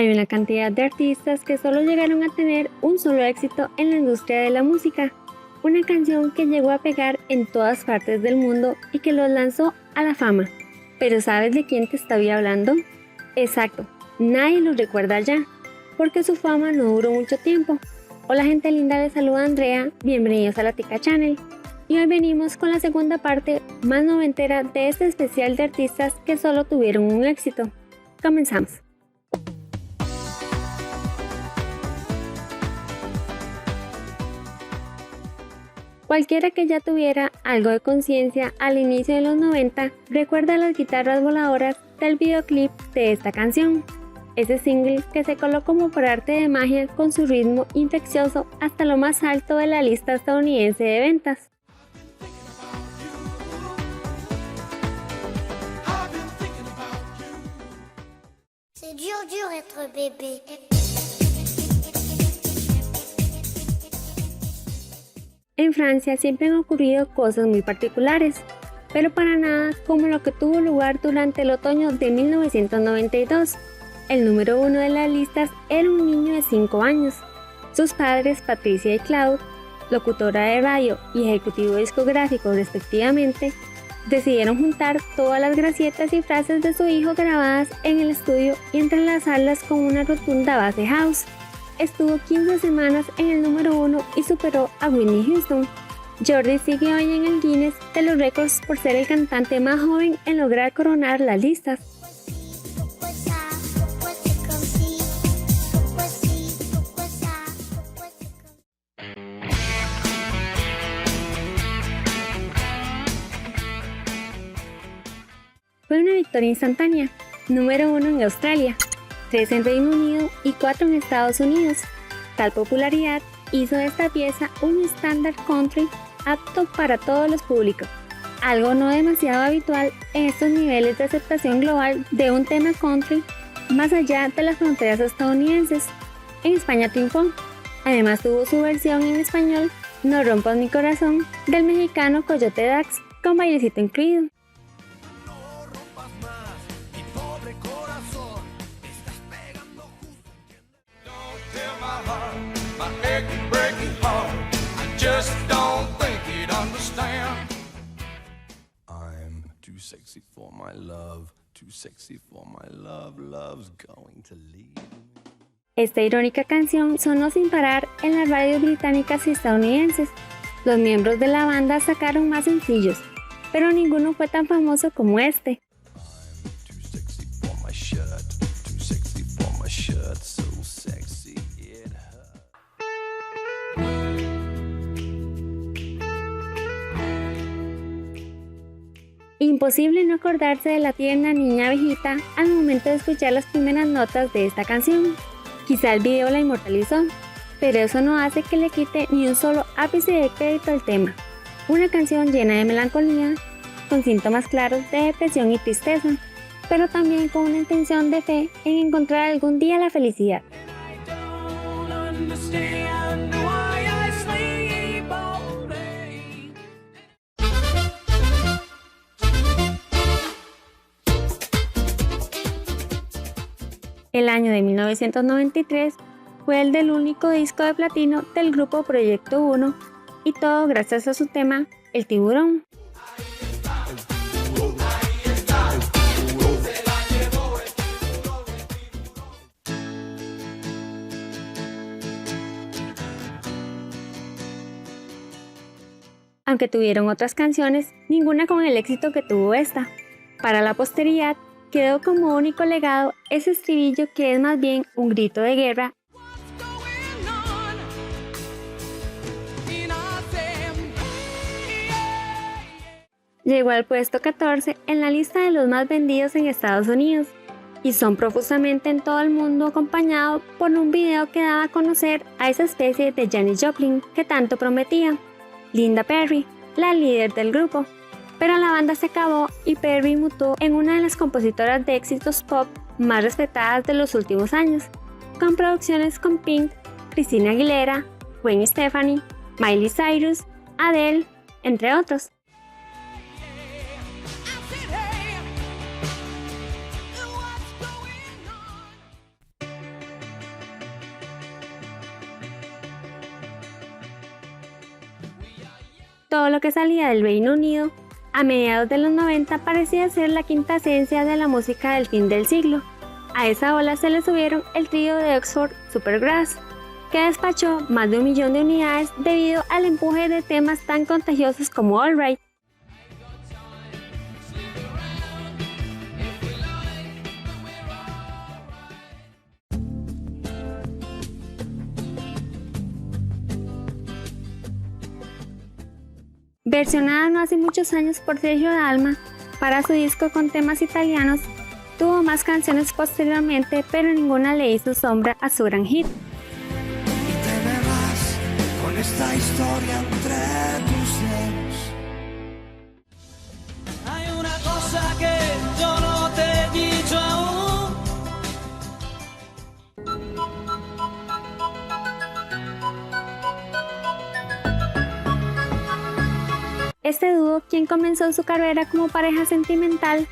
Hay una cantidad de artistas que solo llegaron a tener un solo éxito en la industria de la música, una canción que llegó a pegar en todas partes del mundo y que los lanzó a la fama. ¿Pero sabes de quién te estoy hablando? Exacto, nadie lo recuerda ya, porque su fama no duró mucho tiempo. Hola gente linda, les saluda Andrea, bienvenidos a la Tica Channel. Y hoy venimos con la segunda parte más noventera de este especial de artistas que solo tuvieron un éxito. Comenzamos. Cualquiera que ya tuviera algo de conciencia al inicio de los 90 recuerda las guitarras voladoras del videoclip de esta canción. Ese single que se coló como por arte de magia con su ritmo infeccioso hasta lo más alto de la lista estadounidense de ventas. C'est dur être bébé. En Francia siempre han ocurrido cosas muy particulares, pero para nada como lo que tuvo lugar durante el otoño de 1992. El número 1 de las listas era un niño de 5 años. Sus padres, Patricia y Claude, locutora de radio y ejecutivo discográfico respectivamente, decidieron juntar todas las gracietas y frases de su hijo grabadas en el estudio y entrelazarlas con una rotunda base house. Estuvo 15 semanas en el número 1 y superó a Whitney Houston. Jordi sigue hoy en el Guinness de los récords por ser el cantante más joven en lograr coronar las listas. Fue una victoria instantánea, número 1 en Australia, 3 en Reino Unido y 4 en Estados Unidos. Tal popularidad hizo de esta pieza un estándar country apto para todos los públicos, algo no demasiado habitual en estos niveles de aceptación global de un tema country más allá de las fronteras estadounidenses. En España triunfó. Además tuvo su versión en español, No rompas mi corazón, del mexicano Coyote Dax, con bailecito incluido. Just don't think he'd understand. I'm too sexy for my love, too sexy for my love, love's going to leave. Esta irónica canción sonó sin parar en las radios británicas y estadounidenses. Los miembros de la banda sacaron más sencillos, pero ninguno fue tan famoso como este. I'm too sexy for my shirt, too sexy for my shirt, so sexy it hurts. Imposible no acordarse de la tierna niña abejita al momento de escuchar las primeras notas de esta canción. Quizá el video la inmortalizó, pero eso no hace que le quite ni un solo ápice de crédito al tema. Una canción llena de melancolía, con síntomas claros de depresión y tristeza, pero también con una intención de fe en encontrar algún día la felicidad. El año de 1993 fue el del único disco de platino del grupo Proyecto 1 y todo gracias a su tema El Tiburón. Aunque tuvieron otras canciones, ninguna con el éxito que tuvo esta. Para la posteridad, quedó como único legado ese estribillo que es más bien un grito de guerra. Llegó al puesto 14 en la lista de los más vendidos en Estados Unidos y son profusamente en todo el mundo acompañado por un video que daba a conocer a esa especie de Janis Joplin que tanto prometía, Linda Perry, la líder del grupo. Pero la banda se acabó y Perry mutó en una de las compositoras de éxitos pop más respetadas de los últimos años, con producciones con Pink, Christina Aguilera, Gwen Stefani, Miley Cyrus, Adele, entre otros. todo lo que salía del Reino Unido a mediados de los 90 parecía ser la quinta esencia de la música del fin del siglo. A esa ola se le subieron el trío de Oxford Supergrass, que despachó más de 1 millón de unidades debido al empuje de temas tan contagiosos como All Right. Versionada no hace muchos años por Sergio Dalma para su disco con temas italianos, tuvo más canciones posteriormente, pero ninguna le hizo sombra a su gran hit. Y te me vas con esta historia entre tus dedos. Hay una cosa que yo no te he dicho aún. Este dúo, quien comenzó su carrera como pareja sentimental,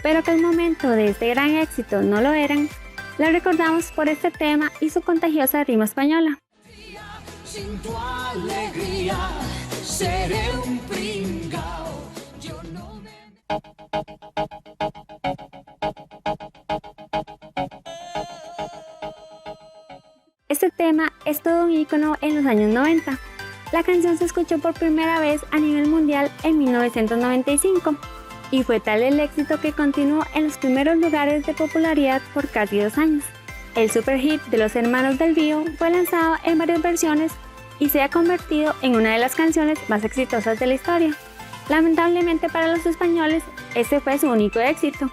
pero que al momento de este gran éxito no lo eran, la recordamos por este tema y su contagiosa rima española. Sin tu alegría seré un pringao. Yo no me... Este tema es todo un ícono en los años 90. La canción se escuchó por primera vez a nivel mundial en 1995 y fue tal el éxito que continuó en los primeros lugares de popularidad por casi 2 años. El super hit de los Hermanos del Río fue lanzado en varias versiones y se ha convertido en una de las canciones más exitosas de la historia. Lamentablemente para los españoles, este fue su único éxito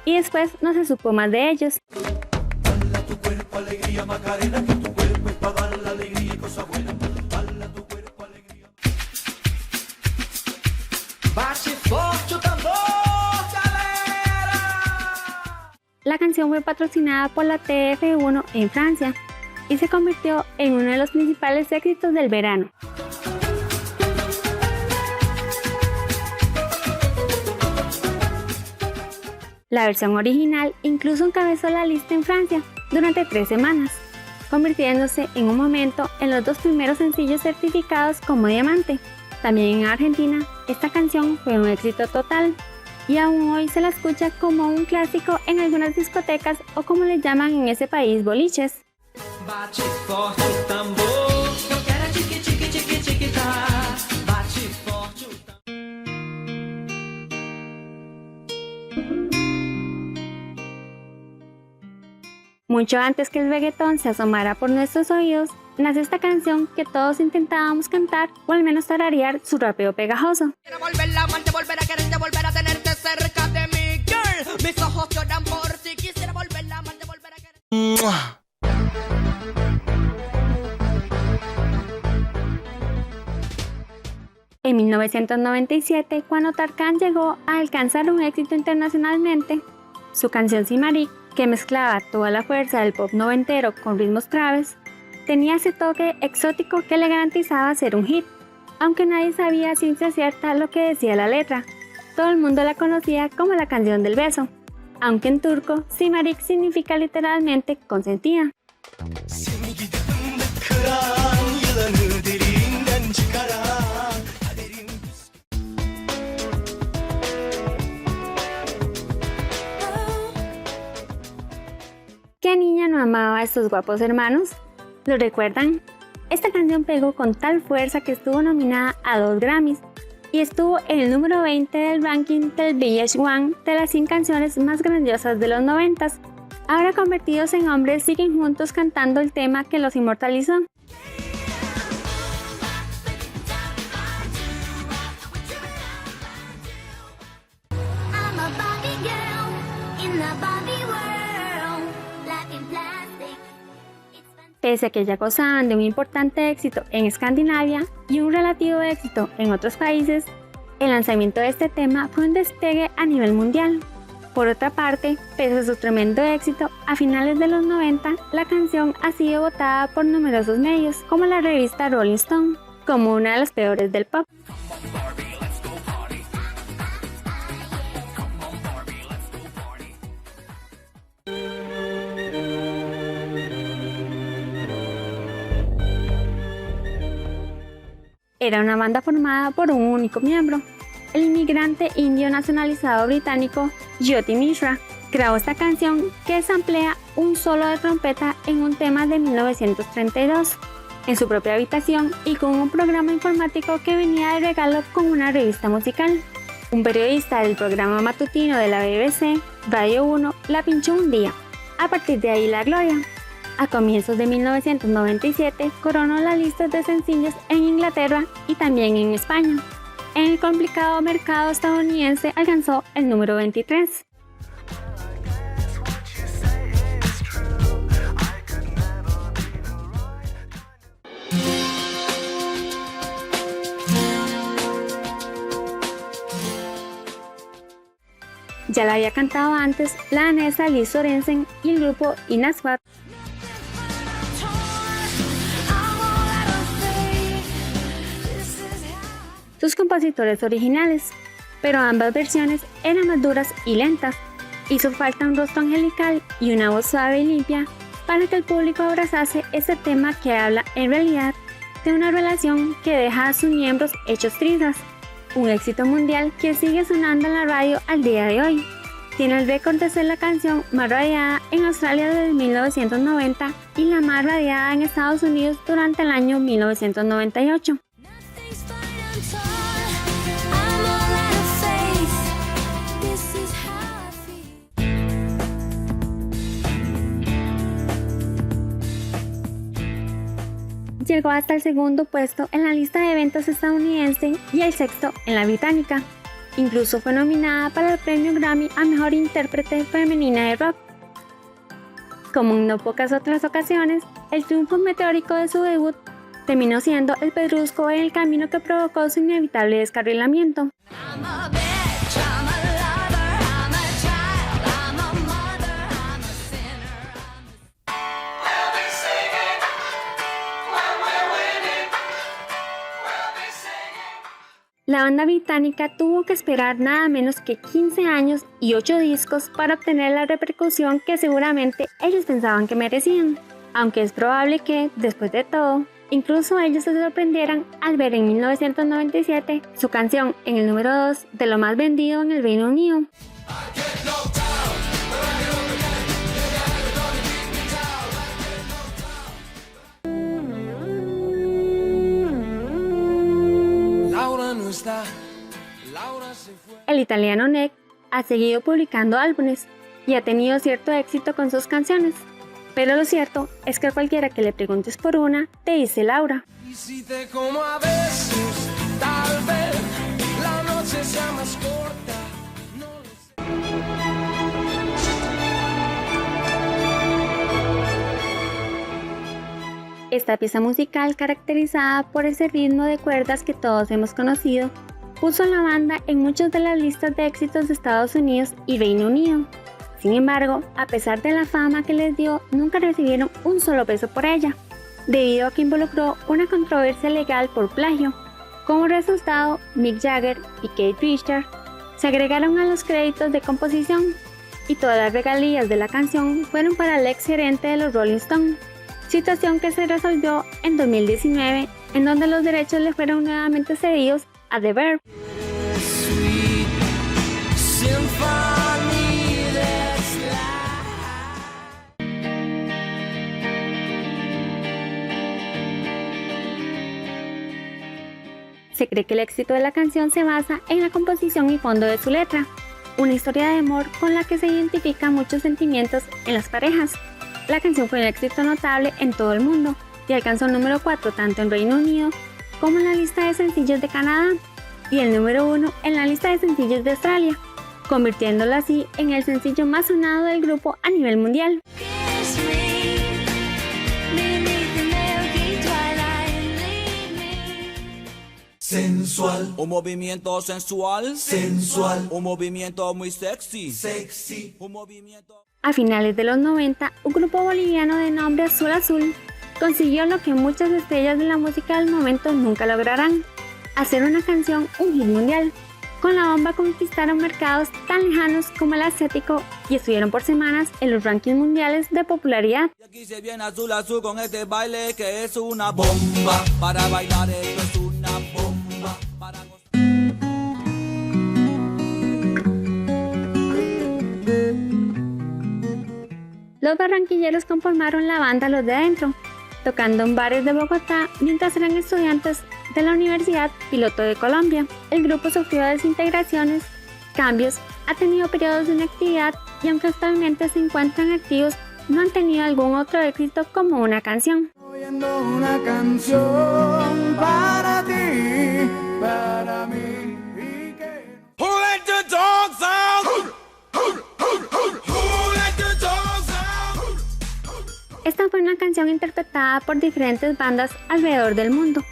y después no se supo más de ellos. Dale tu cuerpo alegría, Macarena, que tu cuerpo es para dar la alegría y cosa buena. Dale tu cuerpo alegría. Bate forte o tambor, galera. La canción fue patrocinada por la TF1 en Francia y se convirtió en uno de los principales éxitos del verano. La versión original incluso encabezó la lista en Francia durante 3 semanas, convirtiéndose en un momento en los 2 primeros sencillos certificados como diamante. También en Argentina, esta canción fue un éxito total y aún hoy se la escucha como un clásico en algunas discotecas o como les llaman en ese país, boliches. Bate forte o tambor, eu quero chiqui chiqui chiqui chiquita. Bate forte o tambor. Mucho antes que el reggaetón se asomara por nuestros oídos, nace esta canción que todos intentábamos cantar o al menos tararear su rapeo pegajoso. Quiero volver a amarte, volver a quererte, volver a tenerte cerca de mí, girl. Mis ojos lloran por ti. Quisiera volver a amarte, volver a quererte. En 1997, cuando Tarkan llegó a alcanzar un éxito internacionalmente, su canción Simarik, que mezclaba toda la fuerza del pop noventero con ritmos graves, tenía ese toque exótico que le garantizaba ser un hit, aunque nadie sabía a ciencia cierta lo que decía la letra. Todo el mundo la conocía como la canción del beso, aunque en turco, Simarik significa literalmente consentida. ¿Qué niña no amaba a estos guapos hermanos? ¿Lo recuerdan? Esta canción pegó con tal fuerza que estuvo nominada a 2 Grammys y estuvo en el número 20 del ranking del VH1 de las 100 canciones más grandiosas de los 90s. Ahora convertidos en hombres siguen juntos cantando el tema que los inmortalizó. I'm a Barbie girl in the Barbie world. Life in plastic. It's fantastic. Pese a que ya gozaban de un importante éxito en Escandinavia y un relativo éxito en otros países, el lanzamiento de este tema fue un despegue a nivel mundial. Por otra parte, pese a su tremendo éxito, a finales de los 90, la canción ha sido votada por numerosos medios, como la revista Rolling Stone, como una de las peores del pop. era una banda formada por un único miembro, el inmigrante indio nacionalizado británico Jyoti Mishra. Grabó esta canción que samplea un solo de trompeta en un tema de 1932, en su propia habitación y con un programa informático que venía de regalo con una revista musical. Un periodista del programa matutino de la BBC, Radio 1, la pinchó un día. A partir de ahí la gloria. A comienzos de 1997 coronó las listas de sencillos en Inglaterra y también en España. En el complicado mercado estadounidense alcanzó el número 23. Ya la había cantado antes la danesa Liz Sorensen y el grupo Inaswat. Sus compositores originales, pero ambas versiones eran más duras y lentas. Hizo falta un rostro angelical y una voz suave y limpia para que el público abrazase ese tema que habla en realidad de una relación que deja a sus miembros hechos trizas. Un éxito mundial que sigue sonando en la radio al día de hoy. Tiene el récord de ser la canción más radiada en Australia desde 1990 y la más radiada en Estados Unidos durante el año 1998. Llegó hasta el segundo puesto en la lista de ventas estadounidense y el sexto en la británica. Incluso fue nominada para el premio Grammy a Mejor Intérprete Femenina de Rock. Como en no pocas otras ocasiones, el triunfo meteórico de su debut terminó siendo el pedrusco en el camino que provocó su inevitable descarrilamiento. La banda británica tuvo que esperar nada menos que 15 años y 8 discos para obtener la repercusión que seguramente ellos pensaban que merecían, aunque es probable que, después de todo, incluso ellos se sorprendieran al ver en 1997 su canción en el número 2 de lo más vendido en el Reino Unido. El italiano Nick ha seguido publicando álbumes y ha tenido cierto éxito con sus canciones, pero lo cierto es que a cualquiera que le preguntes por una, te dice Laura. Y si te como a besos, tal vez la noche sea más corta. No lo sé. Esta pieza musical, caracterizada por ese ritmo de cuerdas que todos hemos conocido, puso a la banda en muchas de las listas de éxitos de Estados Unidos y Reino Unido. Sin embargo, a pesar de la fama que les dio, nunca recibieron un solo peso por ella, debido a que involucró una controversia legal por plagio. Como resultado, Mick Jagger y Keith Richards se agregaron a los créditos de composición, y todas las regalías de la canción fueron para el ex gerente de los Rolling Stones, situación que se resolvió en 2019, en donde los derechos le fueron nuevamente cedidos a The Verve. Se cree que el éxito de la canción se basa en la composición y fondo de su letra, una historia de amor con la que se identifican muchos sentimientos en las parejas. La canción fue un éxito notable en todo el mundo y alcanzó el número 4 tanto en Reino Unido como en la lista de sencillos de Canadá y el número 1 en la lista de sencillos de Australia, convirtiéndolo así en el sencillo más sonado del grupo a nivel mundial. Sensual, un movimiento sensual, sensual, un movimiento muy sexy, sexy. un movimiento... A finales de los 90, un grupo boliviano de nombre Azul Azul consiguió lo que muchas estrellas de la música del momento nunca lograrán: hacer una canción un hit mundial. Con la bomba conquistaron mercados tan lejanos como el asiático y estuvieron por semanas en los rankings mundiales de popularidad. Y aquí se viene Azul Azul con este baile que es una bomba. Para bailar esto es una bomba. los barranquilleros conformaron la banda Los de Adentro, tocando en bares de Bogotá mientras eran estudiantes de la Universidad Piloto de Colombia. El grupo sufrió desintegraciones, cambios, ha tenido periodos de inactividad y aunque actualmente se encuentran activos, no han tenido algún otro éxito como una canción. Oyendo una canción para ti, para mí. Who let the dogs out? Who let the dogs out? Esta fue una canción interpretada por diferentes bandas alrededor del mundo.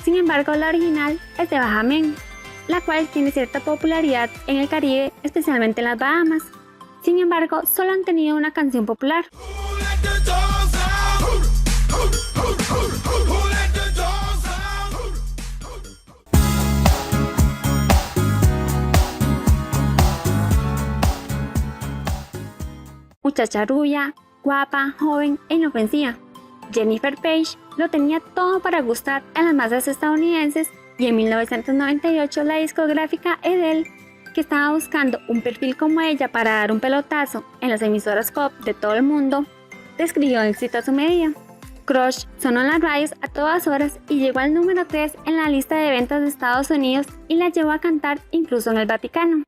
Sin embargo, la original es de Bahamen, la cual tiene cierta popularidad en el Caribe, especialmente en las Bahamas. Sin embargo, solo han tenido una canción popular. Who let the dogs out? Who let the dogs out? Muchacha rubia, guapa, joven e inofensiva. Jennifer Page lo tenía todo para gustar a las masas estadounidenses y en 1998 la discográfica Edel, que estaba buscando un perfil como ella para dar un pelotazo en las emisoras pop de todo el mundo, describió éxito a su medida. Crush sonó en las radios a todas horas y llegó al número 3 en la lista de ventas de Estados Unidos y la llevó a cantar incluso en el Vaticano.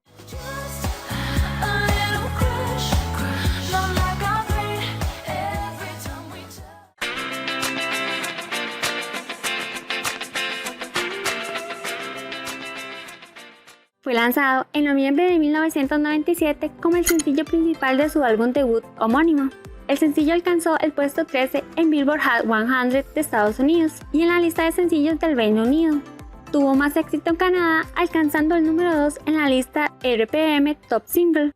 Fue lanzado en noviembre de 1997 como el sencillo principal de su álbum debut homónimo. El sencillo alcanzó el puesto 13 en Billboard Hot 100 de Estados Unidos y en la lista de sencillos del Reino Unido. Tuvo más éxito en Canadá, alcanzando el número 2 en la lista RPM Top Single.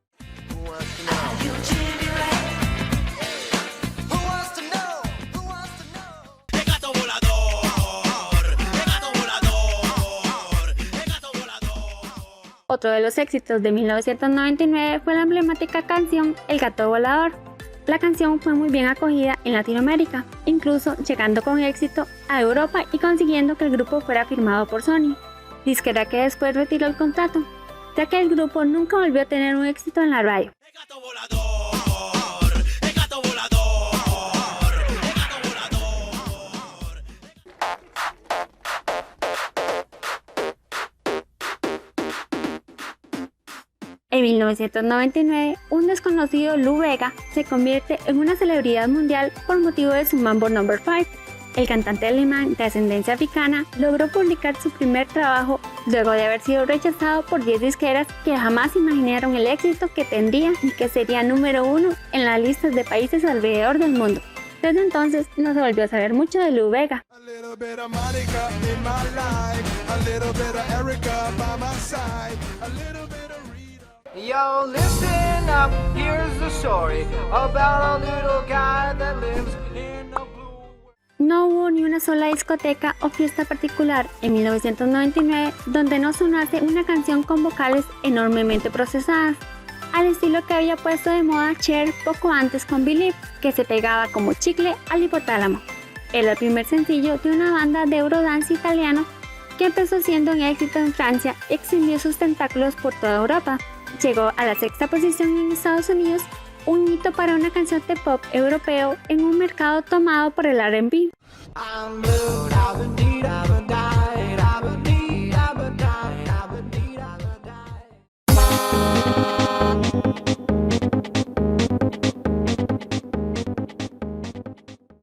Otro de los éxitos de 1999 fue la emblemática canción El Gato Volador. La canción fue muy bien acogida en Latinoamérica, incluso llegando con éxito a Europa y consiguiendo que el grupo fuera firmado por Sony, disquera que después retiró el contrato, ya que el grupo nunca volvió a tener un éxito en la radio. En 1999, un desconocido Lou Bega se convierte en una celebridad mundial por motivo de su Mambo No. 5. El cantante alemán de ascendencia africana logró publicar su primer trabajo luego de haber sido rechazado por 10 disqueras que jamás imaginaron el éxito que tendría y que sería número 1 en las listas de países alrededor del mundo. Desde entonces no se volvió a saber mucho de Lou Bega. Yo, listen up, here's the story about a little guy that lives in a blue... No hubo ni una sola discoteca o fiesta particular en 1999 donde no sonase una canción con vocales enormemente procesadas, al estilo que había puesto de moda Cher poco antes con Believe, que se pegaba como chicle al hipotálamo. Era el primer sencillo de una banda de Eurodance italiano que empezó siendo un éxito en Francia y extendió sus tentáculos por toda Europa. Llegó a la 6ª posición en Estados Unidos, un hito para una canción de pop europeo en un mercado tomado por el R&B.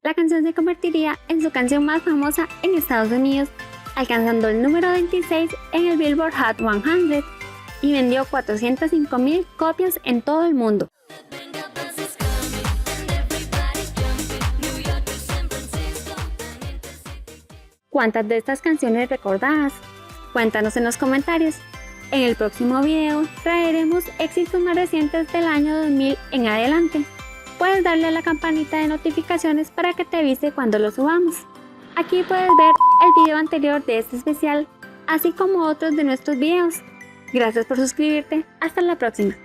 La canción se convertiría en su canción más famosa en Estados Unidos, alcanzando el número 26 en el Billboard Hot 100 y vendió 405,000 copias en todo el mundo. ¿Cuántas de estas canciones recordabas? Cuéntanos en los comentarios. En el próximo video traeremos éxitos más recientes del año 2000 en adelante. Puedes darle a la campanita de notificaciones para que te avise cuando lo subamos. Aquí puedes ver el video anterior de este especial, así como otros de nuestros videos. Gracias por suscribirte. Hasta la próxima.